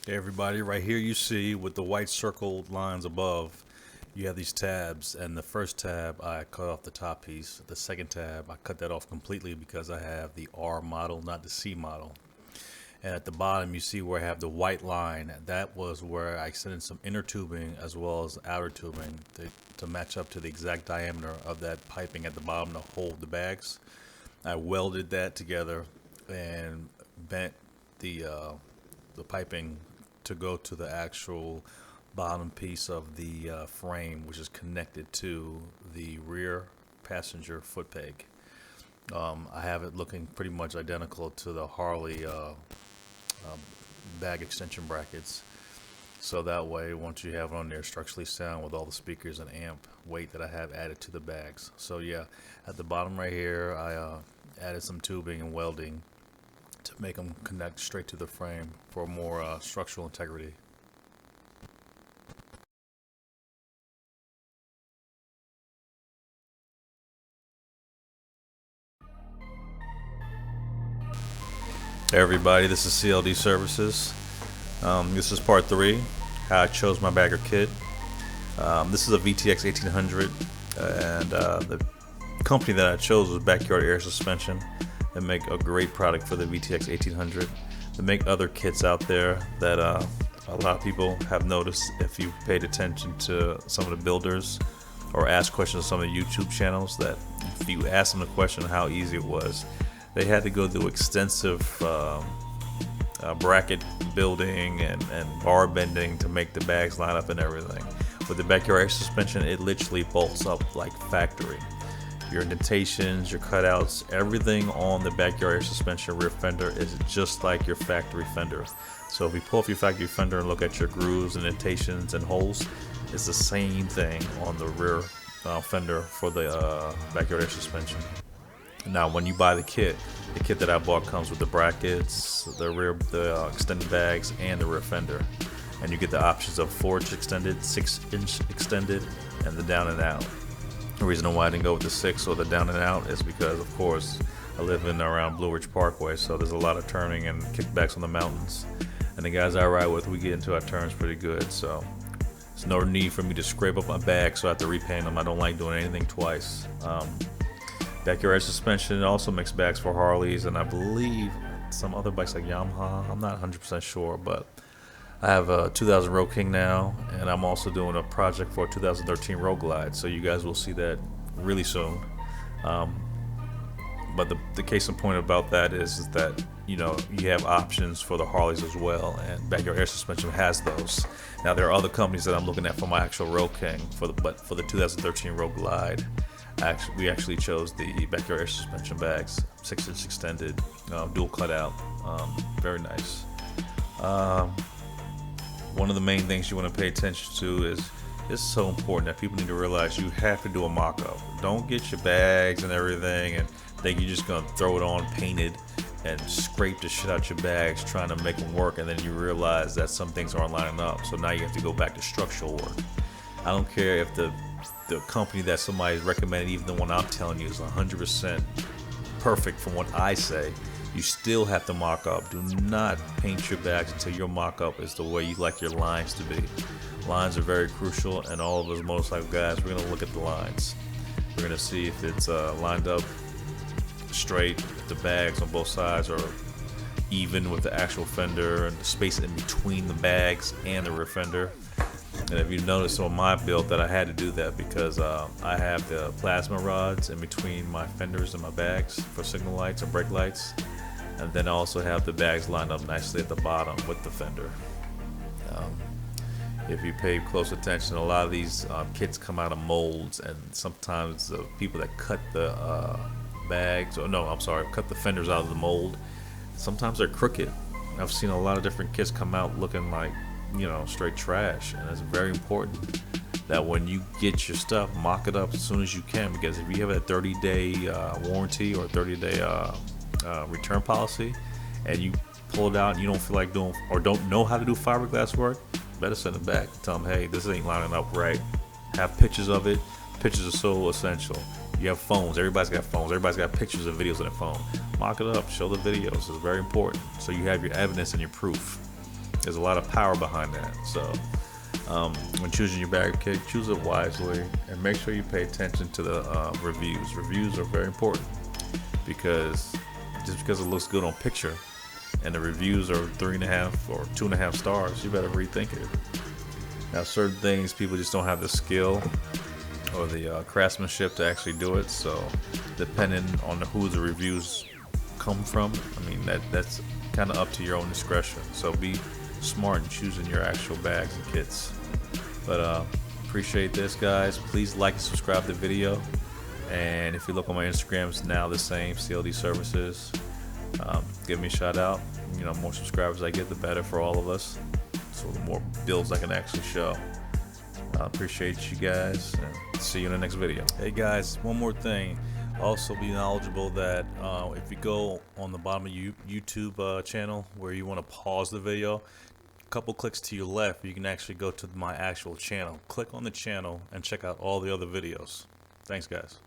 Hey everybody, right here you see with the white circled lines above, you have these tabs, and the first tab I cut off the top piece. The second tab I cut that off completely because I have the R model, not the C model. And at the bottom you see where I have the white line. That was where I extended some inner tubing as well as outer tubing to match up to the exact diameter of that piping at the bottom to hold the bags. I welded that together and bent the piping to go to the actual bottom piece of the frame, which is connected to the rear passenger foot peg. I have it looking pretty much identical to the Harley bag extension brackets. So that way, once you have it on there, structurally sound with all the speakers and amp weight that I have added to the bags. So yeah, at the bottom right here, I added some tubing and welding to make them connect straight to the frame for more structural integrity. Hey everybody, this is CLD Services. This is part 3, how I chose my bagger kit. This is a VTX 1800, and the company that I chose was Backyard Air Suspension. They make a great product for the VTX 1800. They make other kits out there that a lot of people have noticed if you paid attention to some of the builders or asked questions on some of the YouTube channels, that if you asked them the question how easy it was, they had to go through extensive bracket building and bar bending to make the bags line up and everything. With the backyard air suspension, it literally bolts up like factory. Your indentations, your cutouts, everything on the backyard air suspension rear fender is just like your factory fender. So if you pull off your factory fender and look at your grooves, indentations, and holes, it's the same thing on the rear fender for the backyard air suspension. Now, when you buy the kit that I bought comes with the brackets, the extended bags, and the rear fender. And you get the options of 4-inch extended, 6-inch extended, and the down and out. The reason why I didn't go with the 6 or the down and out is because, of course, I live in around Blue Ridge Parkway, so there's a lot of turning and kickbacks on the mountains. And the guys I ride with, we get into our turns pretty good, so there's no need for me to scrape up my bags so I have to repaint them. I don't like doing anything twice. Backyard air suspension also makes bags for Harleys and I believe some other bikes like Yamaha. I'm not 100% sure, but I have a 2000 Road King now, and I'm also doing a project for a 2013 Road Glide, so you guys will see that really soon. But the case in point about that is that you have options for the Harleys as well, and Backyard Air Suspension has those. Now there are other companies that I'm looking at for my actual Road King, but for the 2013 Road Glide, we actually chose the Backyard Air Suspension bags, 6-inch extended, dual cutout, very nice. One of the main things you want to pay attention to is it's so important that people need to realize you have to do a mock-up. Don't get your bags and everything and think you're just gonna throw it on painted and scrape the shit out your bags trying to make them work, and then you realize that some things aren't lining up, so now you have to go back to structural work. I don't care if the company that somebody's recommended, even the one I'm telling you, is 100% perfect from what I say. You still have to mock up. Do not paint your bags until your mock up is the way you like your lines to be. Lines are very crucial, and all of us motorcycle guys, we're going to look at the lines. We're going to see if it's lined up straight, if the bags on both sides are even with the actual fender and the space in between the bags and the rear fender. And if you notice on my build that I had to do that because I have the plasma rods in between my fenders and my bags for signal lights and brake lights, and then I also have the bags lined up nicely at the bottom with the fender. If you pay close attention, a lot of these kits come out of molds, and sometimes the people that cut the cut the fenders out of the mold, sometimes they're crooked. I've seen a lot of different kits come out looking like straight trash, and it's very important that when you get your stuff, mock it up as soon as you can, because if you have a 30-day warranty or 30-day return policy and you pull it out and you don't feel like doing or don't know how to do fiberglass work, better send it back. Tell them, hey, this ain't lining up right. Have pictures of it. Pictures are so essential. You have phones. Everybody's got phones. Everybody's got pictures and videos on their phone. Mock it up. Show the videos. It's very important, so you have your evidence and your proof. There's a lot of power behind that. So when choosing your bag kit, choose it wisely and make sure you pay attention to the reviews. Reviews are very important, because just because it looks good on picture and the reviews are 3.5 or 2.5 stars, you better rethink it. Now, certain things people just don't have the skill or the craftsmanship to actually do it. So depending on who the reviews come from, I mean, that's kind of up to your own discretion. So be smart in choosing your actual bags and kits. But appreciate this, guys. Please like and subscribe to the video. And if you look on my Instagram, it's now the same, CLD Services. Give me a shout out. You know, more subscribers I get, the better for all of us. So the more builds I can actually show. Appreciate you guys, and see you in the next video. Hey guys, one more thing. Also be knowledgeable that if you go on the bottom of YouTube channel where you want to pause the video, a couple clicks to your left, you can actually go to my actual channel. Click on the channel and check out all the other videos. Thanks, guys.